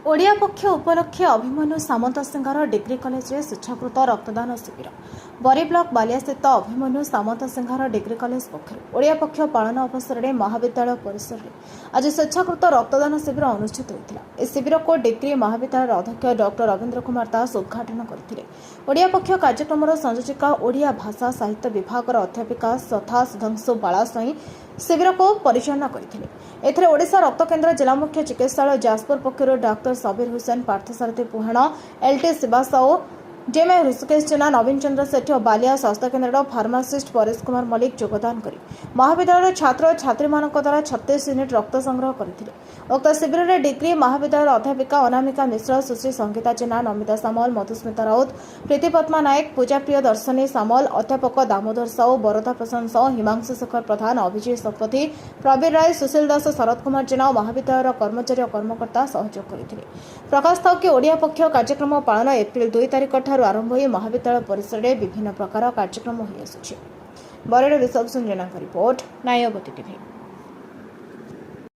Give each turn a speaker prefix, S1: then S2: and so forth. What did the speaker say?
S1: ओडिया पक्ष उपलक्षे अभिमन्यु सामंत Singh degree college रे स्वेच्छाकृत रक्तदान शिविर बरी ब्लॉक बालिया स्थित अभिमन्यु सामंत सिंह डिग्री कॉलेज पक्षर ओडिया पक्ष पालन अवसर में महाविद्यालय परिसर में आज स्वेच्छाकृत रक्तदान शिविर अनुष्ठित होता। इस शिविर को डिग्री महाविद्यालय अध्यक्ष डॉक्टर रवींद्र कुमार दास उद्घाटन करते। ओडिया पक्ष कार्यक्रम संयोजिका ओडिया भाषा साहित्य विभाग अध्यापिका तथा सुधांशु बालास्वाई शिविर को परिचालना करते। ओडिशा रक्त केन्द्र जिला मुख्य चिकित्सालय जाजपुर पक्षर doctor Sabir Hussain Parthasarathi Puhan LT Shiva Sahu JMA Rishikesh Jena Naveen Chandra Sethi और बालिया स्वास्थ्य केन्द्र फार्मासिस्ट परेश कुमार मल्लिक योगदान कर महाविद्यालय छात्र छात्री द्वारा 36 यूनिट रक्त संग्रह करते। उक्त शिविर में डिग्री महाविद्यालय अध्यापिका अनामिका मिश्र सुश्री संगीता जेना नमिता सामल मधुस्मिता राउत प्रीतिपद्मा नायक पूजा प्रिय दर्शनी सामल अध्यापक दामोदर साहू बरदा प्रसाद साहू हिमांशु शेखर प्रधान अभिजीत शतपथी प्रवीर राय सुशील दास शरद कुमार जेना महाविद्यालय कर्मचारी और कर्मकर्ता सहयोग करते। प्रकाश था कि ओडिया पक्ष कार्यक्रम पालन एप्रिल 2 तारिख आरंभ हो महाविद्यालय परिसर में विभिन्न प्रकार कार्यक्रम हो आसुछि। बरेड ऋषभ सुंजना रिपोर्ट नायगति टीवी।